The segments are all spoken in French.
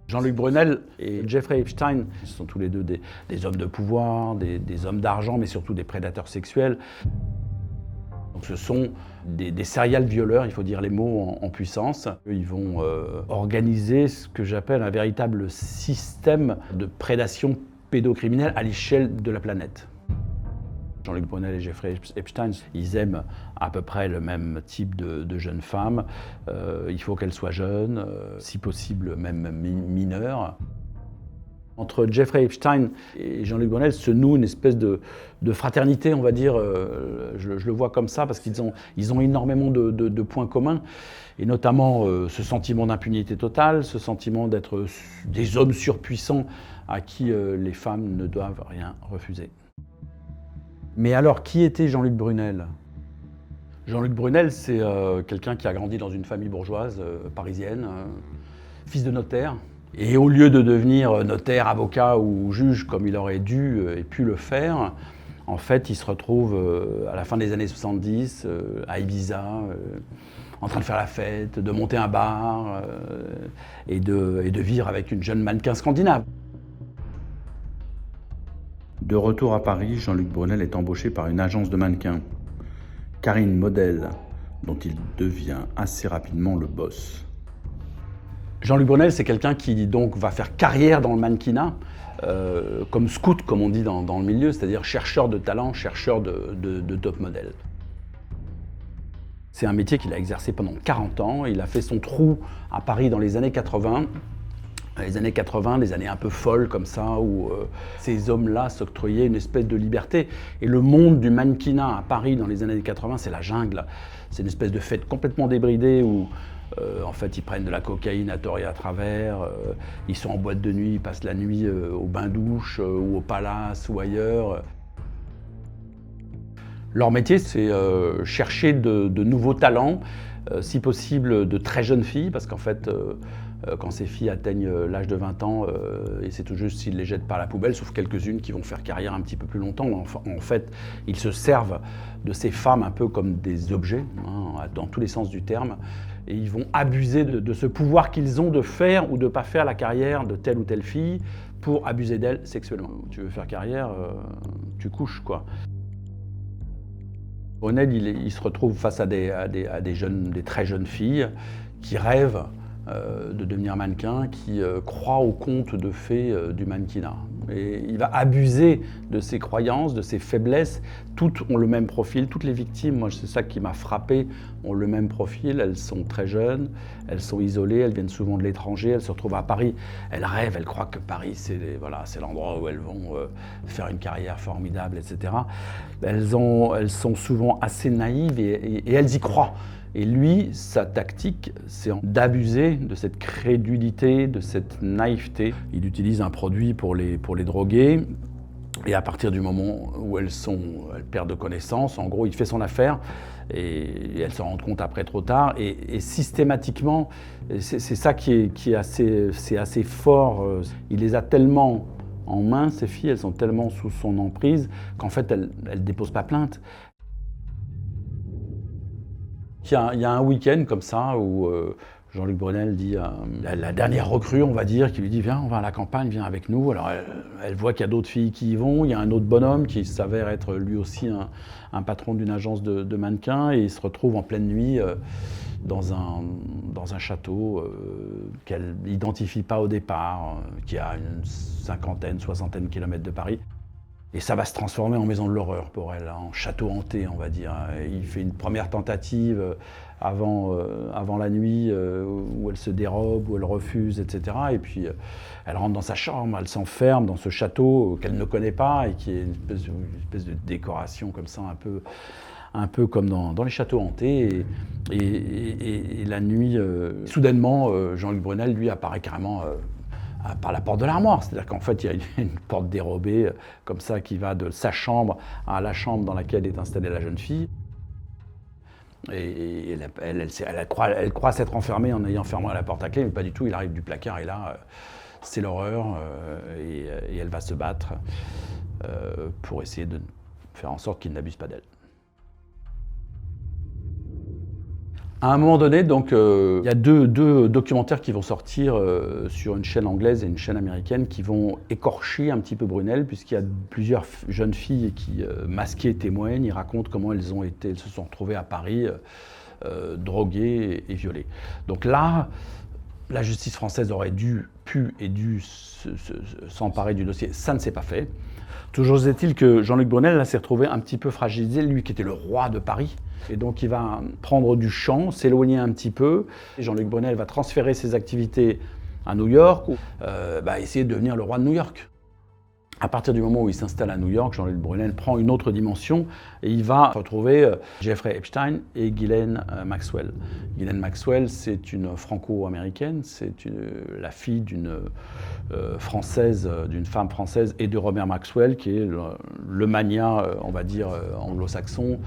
Jean-Luc Brunel et Jeffrey Epstein sont tous les deux des hommes de pouvoir, des hommes d'argent, mais surtout des prédateurs sexuels. Donc ce sont des serial violeurs, il faut dire les mots en puissance. Ils vont organiser ce que j'appelle un véritable système de prédation pédocriminelle à l'échelle de la planète. Jean-Luc Brunel et Jeffrey Epstein, ils aiment à peu près le même type de jeunes femmes. Il faut qu'elles soient jeunes, si possible même mineures. Entre Jeffrey Epstein et Jean-Luc Brunel se noue une espèce de fraternité, on va dire, je le vois comme ça, parce qu'ils ont énormément de points communs, et notamment ce sentiment d'impunité totale, ce sentiment d'être des hommes surpuissants à qui les femmes ne doivent rien refuser. Mais alors, qui était Jean-Luc Brunel ? Jean-Luc Brunel, c'est quelqu'un qui a grandi dans une famille bourgeoise parisienne, fils de notaire. Et au lieu de devenir notaire, avocat ou juge comme il aurait dû et pu le faire, en fait, il se retrouve à la fin des années 70 à Ibiza, en train de faire la fête, de monter un bar et de vivre avec une jeune mannequin scandinave. De retour à Paris, Jean-Luc Brunel est embauché par une agence de mannequins, Karine Model, dont il devient assez rapidement le boss. Jean-Luc Brunel, c'est quelqu'un qui donc va faire carrière dans le mannequinat, comme scout, comme on dit dans le milieu, c'est-à-dire chercheur de talent, chercheur de top modèles. C'est un métier qu'il a exercé pendant 40 ans. Il a fait son trou à Paris dans les années 80. Les années 80, des années un peu folles comme ça, où ces hommes-là s'octroyaient une espèce de liberté. Et le monde du mannequinat à Paris dans les années 80, c'est la jungle. C'est une espèce de fête complètement débridée où en fait ils prennent de la cocaïne à tort et à travers, ils sont en boîte de nuit, ils passent la nuit au bain-douche ou au palace ou ailleurs. Leur métier, c'est chercher de nouveaux talents, si possible de très jeunes filles, parce qu'en fait, quand ces filles atteignent l'âge de 20 ans, et c'est tout juste s'ils ne les jettent pas à la poubelle, sauf quelques-unes qui vont faire carrière un petit peu plus longtemps. En fait, ils se servent de ces femmes un peu comme des objets, hein, dans tous les sens du terme, et ils vont abuser de ce pouvoir qu'ils ont de faire ou de ne pas faire la carrière de telle ou telle fille pour abuser d'elle sexuellement. Tu veux faire carrière, tu couches, quoi. Brunel, il se retrouve face à des très jeunes filles qui rêvent de devenir mannequin, qui croient au conte de fées du mannequinat. Et il va abuser de ses croyances, de ses faiblesses. Toutes ont le même profil, toutes les victimes, moi c'est ça qui m'a frappé, ont le même profil. Elles sont très jeunes, elles sont isolées, elles viennent souvent de l'étranger, elles se retrouvent à Paris. Elles rêvent, elles croient que Paris c'est l'endroit où elles vont faire une carrière formidable, etc. Elles sont souvent assez naïves et elles y croient. Et lui, sa tactique, c'est d'abuser de cette crédulité, de cette naïveté. Il utilise un produit pour les droguer. Et à partir du moment où elles perdent connaissance, en gros, il fait son affaire et elles se rendent compte après trop tard. Et systématiquement, c'est ça qui est assez fort. Il les a tellement en main, ces filles, elles sont tellement sous son emprise qu'en fait, elles ne déposent pas plainte. Il y a un week-end comme ça où Jean-Luc Brunel dit à la dernière recrue, on va dire, qui lui dit « Viens, on va à la campagne, viens avec nous ». Alors elle voit qu'il y a d'autres filles qui y vont, il y a un autre bonhomme qui s'avère être lui aussi un patron d'une agence de mannequins et il se retrouve en pleine nuit dans un château qu'elle n'identifie pas au départ, qui est à une soixantaine de kilomètres de Paris. Et ça va se transformer en maison de l'horreur pour elle, en château hanté, on va dire. Il fait une première tentative avant la nuit où elle se dérobe, où elle refuse, etc. Et puis elle rentre dans sa chambre, elle s'enferme dans ce château qu'elle ne connaît pas et qui est une espèce de décoration comme ça, un peu comme dans les châteaux hantés. Et la nuit, soudainement, Jean-Luc Brunel, lui, apparaît carrément par la porte de l'armoire. C'est-à-dire qu'en fait, il y a une porte dérobée comme ça qui va de sa chambre à la chambre dans laquelle est installée la jeune fille. Et elle croit s'être enfermée en ayant fermé la porte à clé, mais pas du tout. Il arrive du placard et là, c'est l'horreur et elle va se battre pour essayer de faire en sorte qu'il n'abuse pas d'elle. À un moment donné, donc, il y a deux documentaires qui vont sortir sur une chaîne anglaise et une chaîne américaine qui vont écorcher un petit peu Brunel, puisqu'il y a plusieurs jeunes filles qui, masquées, témoignent. Ils racontent comment elles se sont retrouvées à Paris, droguées et violées. Donc là, la justice française aurait dû s'emparer du dossier. Ça ne s'est pas fait. Toujours est-il que Jean-Luc Brunel là, s'est retrouvé un petit peu fragilisé, lui qui était le roi de Paris. Et donc il va prendre du champ, s'éloigner un petit peu. Jean-Luc Brunel va transférer ses activités à New York, essayer de devenir le roi de New York. À partir du moment où il s'installe à New York, Jean-Luc Brunel prend une autre dimension et il va retrouver Jeffrey Epstein et Ghislaine Maxwell. Ghislaine Maxwell, c'est une franco-américaine, c'est la fille d'une femme française et de Robert Maxwell, qui est le magnat, on va dire, anglo-saxon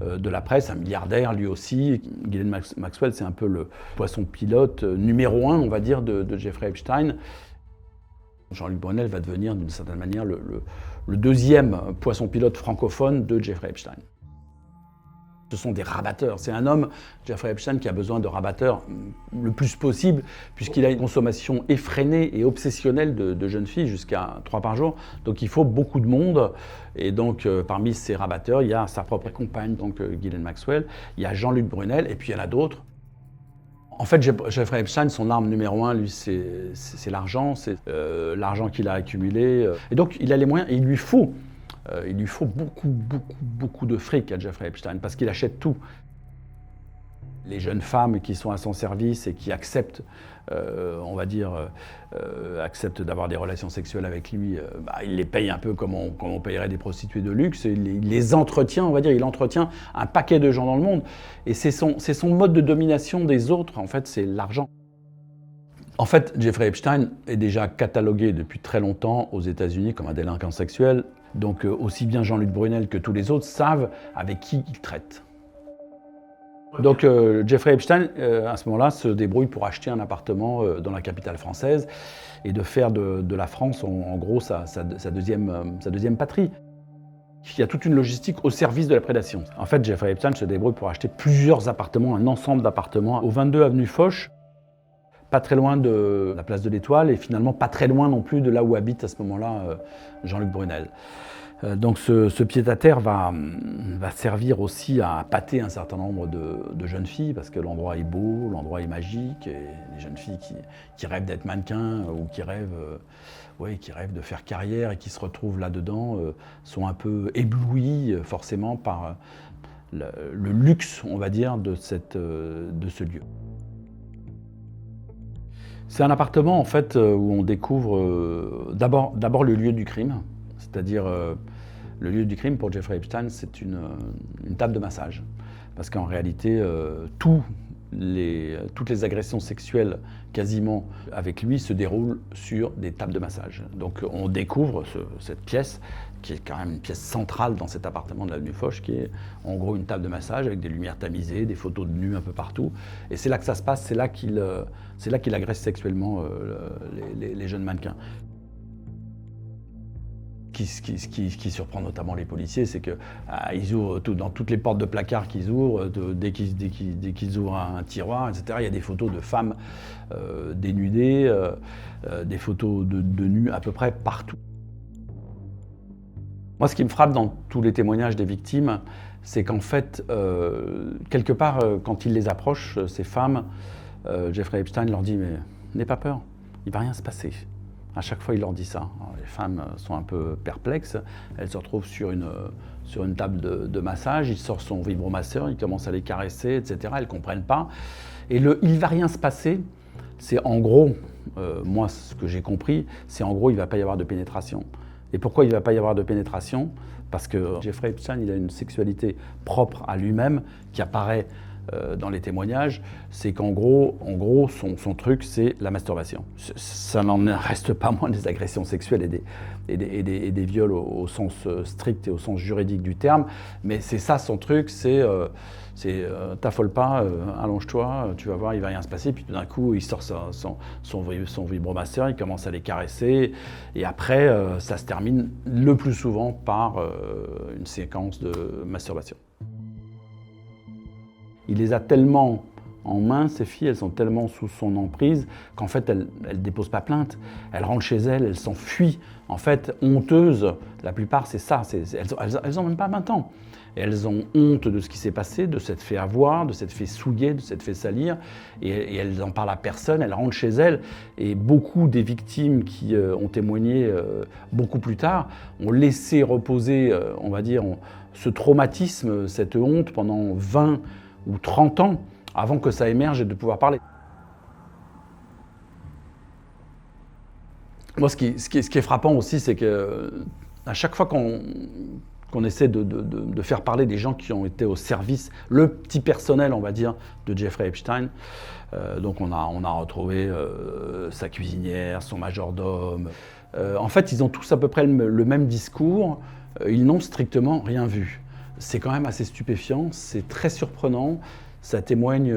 de la presse, un milliardaire lui aussi. Ghislaine Maxwell, c'est un peu le poisson pilote numéro 1, on va dire, de Jeffrey Epstein. Jean-Luc Brunel va devenir d'une certaine manière le deuxième poisson pilote francophone de Jeffrey Epstein. Ce sont des rabatteurs. C'est un homme, Jeffrey Epstein, qui a besoin de rabatteurs le plus possible, puisqu'il a une consommation effrénée et obsessionnelle de jeunes filles, jusqu'à 3 par jour. Donc il faut beaucoup de monde. Et donc parmi ces rabatteurs, il y a sa propre compagne, donc Ghislaine Maxwell, il y a Jean-Luc Brunel, et puis il y en a d'autres. En fait, Jeffrey Epstein, son arme numéro 1, lui, c'est l'argent, c'est l'argent qu'il a accumulé. Et donc, il a les moyens, et il lui faut beaucoup de fric à Jeffrey Epstein, parce qu'il achète tout. Les jeunes femmes qui sont à son service et qui acceptent, acceptent d'avoir des relations sexuelles avec lui, il les paye un peu comme on payerait des prostituées de luxe. Il les entretient, on va dire, il entretient un paquet de gens dans le monde. Et c'est son mode de domination des autres, en fait, c'est l'argent. En fait, Jeffrey Epstein est déjà catalogué depuis très longtemps aux États-Unis comme un délinquant sexuel. Donc aussi bien Jean-Luc Brunel que tous les autres savent avec qui il traite. Donc Jeffrey Epstein, à ce moment-là, se débrouille pour acheter un appartement dans la capitale française et de faire de la France, en gros, sa deuxième patrie. Il y a toute une logistique au service de la prédation. En fait, Jeffrey Epstein se débrouille pour acheter plusieurs appartements, un ensemble d'appartements, au 22 avenue Foch, pas très loin de la place de l'Étoile et finalement pas très loin non plus de là où habite à ce moment-là Jean-Luc Brunel. Donc ce pied-à-terre va servir aussi à appâter un certain nombre de jeunes filles, parce que l'endroit est beau, l'endroit est magique, et les jeunes filles qui rêvent d'être mannequins ou qui rêvent de faire carrière et qui se retrouvent là-dedans sont un peu éblouies forcément par le luxe, on va dire, de ce lieu. C'est un appartement en fait où on découvre d'abord le lieu du crime. C'est-à-dire, le lieu du crime pour Jeffrey Epstein, c'est une table de massage. Parce qu'en réalité, toutes les agressions sexuelles, quasiment avec lui, se déroulent sur des tables de massage. Donc on découvre cette pièce, qui est quand même une pièce centrale dans cet appartement de l'avenue Foch, qui est en gros une table de massage avec des lumières tamisées, des photos de nus un peu partout. Et c'est là que ça se passe, c'est là qu'il agresse sexuellement les jeunes mannequins. Ce qui surprend notamment les policiers, c'est qu'ils ouvrent dans toutes les portes de placard qu'ils ouvrent, dès qu'ils ouvrent un tiroir, etc., il y a des photos de femmes dénudées, des photos de nus à peu près partout. Moi, ce qui me frappe dans tous les témoignages des victimes, c'est qu'en fait, quelque part, quand il les approche, ces femmes, Jeffrey Epstein leur dit « mais n'aie pas peur, il ne va rien se passer ». À chaque fois, il leur dit ça. Alors, les femmes sont un peu perplexes. Elles se retrouvent sur une table de massage. Il sort son vibromasseur, il commence à les caresser, etc. Elles ne comprennent pas. Et il ne va rien se passer. C'est en gros, moi, ce que j'ai compris, c'est en gros, il ne va pas y avoir de pénétration. Et pourquoi il ne va pas y avoir de pénétration? Parce que Jeffrey Epstein, il a une sexualité propre à lui-même qui apparaît dans les témoignages, c'est qu'en gros, son truc, c'est la masturbation. Ça n'en reste pas moins des agressions sexuelles et des viols au sens strict et au sens juridique du terme, mais c'est ça son truc, c'est t'affole pas, allonge-toi, tu vas voir, il va rien se passer, puis tout d'un coup, il sort son vibromasseur, il commence à les caresser, et après, ça se termine le plus souvent par une séquence de masturbation. Il les a tellement en main, ces filles, elles sont tellement sous son emprise qu'en fait, elles ne déposent pas plainte. Elles rentrent chez elles, elles s'enfuient. En fait, honteuses, la plupart, c'est ça. Elles n'ont même pas 20 ans. Et elles ont honte de ce qui s'est passé, de s'être fait avoir, de s'être fait souiller, de s'être fait salir. Et elles n'en parlent à personne, elles rentrent chez elles. Et beaucoup des victimes qui ont témoigné beaucoup plus tard ont laissé reposer, on va dire, ce traumatisme, cette honte pendant 20 ou 30 ans avant que ça émerge et de pouvoir parler. Moi, ce qui est frappant aussi, c'est qu'à chaque fois qu'on essaie de faire parler des gens qui ont été au service, le petit personnel, on va dire, de Jeffrey Epstein, donc on a retrouvé sa cuisinière, son majordome. En fait, ils ont tous à peu près le même discours, ils n'ont strictement rien vu. C'est quand même assez stupéfiant, c'est très surprenant, ça témoigne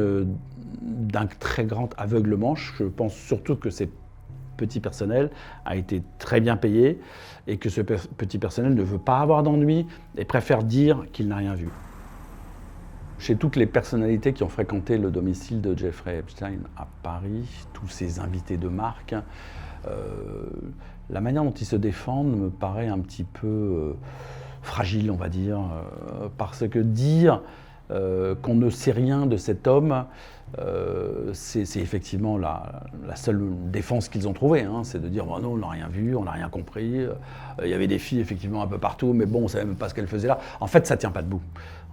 d'un très grand aveuglement. Je pense surtout que ces petit personnel a été très bien payé et que ce petit personnel ne veut pas avoir d'ennui et préfère dire qu'il n'a rien vu. Chez toutes les personnalités qui ont fréquenté le domicile de Jeffrey Epstein à Paris, tous ces invités de marque, la manière dont ils se défendent me paraît un petit peu fragile, on va dire, parce que dire qu'on ne sait rien de cet homme, c'est effectivement la seule défense qu'ils ont trouvée, hein, c'est de dire oh non, on n'a rien vu, on n'a rien compris, il y avait des filles effectivement un peu partout, mais bon, on ne savait même pas ce qu'elles faisaient là. En fait, ça ne tient pas debout.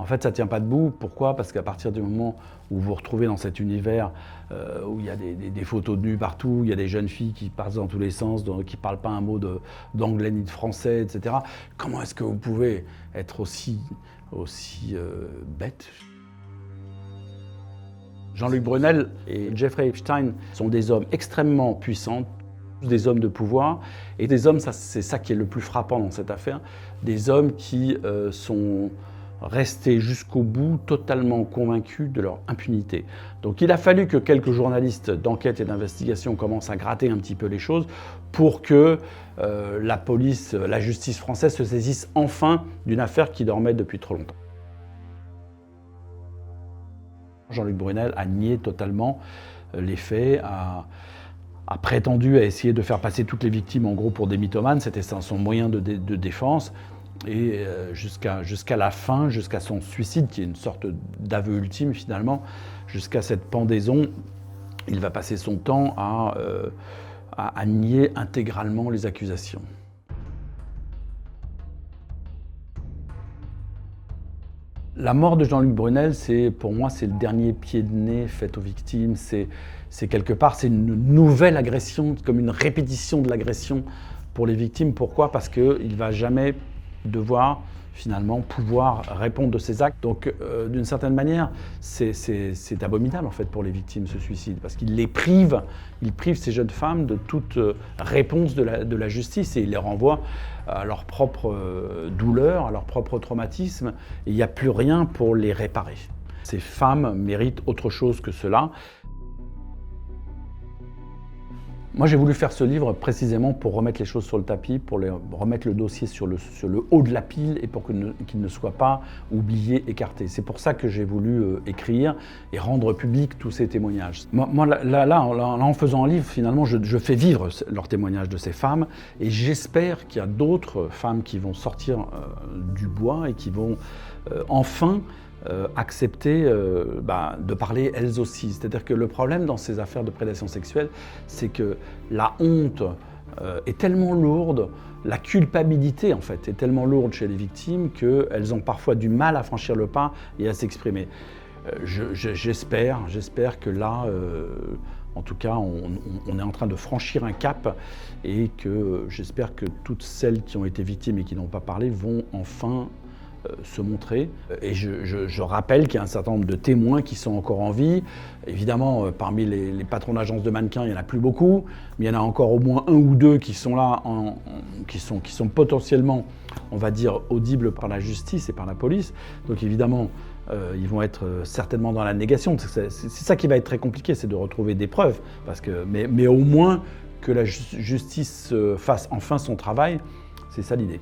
En fait, ça ne tient pas debout. Pourquoi ? Parce qu'à partir du moment où vous vous retrouvez dans cet univers où il y a des photos de nus partout, il y a des jeunes filles qui partent dans tous les sens, qui ne parlent pas un mot d'anglais ni de français, etc. Comment est-ce que vous pouvez être aussi bête ? Jean-Luc Brunel et Jeffrey Epstein sont des hommes extrêmement puissants, des hommes de pouvoir, et des hommes, c'est ça qui est le plus frappant dans cette affaire, des hommes qui sont restés jusqu'au bout totalement convaincus de leur impunité. Donc il a fallu que quelques journalistes d'enquête et d'investigation commencent à gratter un petit peu les choses pour que la police, la justice française se saisisse enfin d'une affaire qui dormait depuis trop longtemps. Jean-Luc Brunel a nié totalement les faits, a prétendu à essayer de faire passer toutes les victimes en gros pour des mythomanes, c'était son moyen de défense, et jusqu'à la fin, jusqu'à son suicide, qui est une sorte d'aveu ultime finalement, jusqu'à cette pendaison, il va passer son temps à nier intégralement les accusations. La mort de Jean-Luc Brunel, pour moi, c'est le dernier pied de nez fait aux victimes. C'est quelque part, c'est une nouvelle agression, comme une répétition de l'agression pour les victimes. Pourquoi ? Parce qu'il ne va jamais devoir, finalement, pouvoir répondre de ses actes. Donc, d'une certaine manière, c'est abominable, en fait, pour les victimes, ce suicide. Parce qu'il prive ces jeunes femmes de toute réponse de la justice et il les renvoie à leur propre douleur, à leur propre traumatisme, et il n'y a plus rien pour les réparer. Ces femmes méritent autre chose que cela. Moi, j'ai voulu faire ce livre précisément pour remettre les choses sur le tapis, pour remettre le dossier sur le haut de la pile et pour qu'il ne soit pas oublié, écarté. C'est pour ça que j'ai voulu écrire et rendre public tous ces témoignages. Moi là, en faisant un livre, finalement, je fais vivre leurs témoignages de ces femmes et j'espère qu'il y a d'autres femmes qui vont sortir du bois et qui vont enfin accepter de parler elles aussi. C'est-à-dire que le problème dans ces affaires de prédation sexuelle, c'est que la honte est tellement lourde, la culpabilité en fait est tellement lourde chez les victimes qu'elles ont parfois du mal à franchir le pas et à s'exprimer. J'espère que là, en tout cas, on est en train de franchir un cap et que j'espère que toutes celles qui ont été victimes et qui n'ont pas parlé vont enfin se montrer. Et je rappelle qu'il y a un certain nombre de témoins qui sont encore en vie. Évidemment, parmi les patrons d'agences de mannequins, il n'y en a plus beaucoup, mais il y en a encore au moins un ou deux qui sont là, qui sont potentiellement, on va dire, audibles par la justice et par la police. Donc évidemment, ils vont être certainement dans la négation. C'est ça qui va être très compliqué, c'est de retrouver des preuves. Mais au moins que la justice fasse enfin son travail, c'est ça l'idée.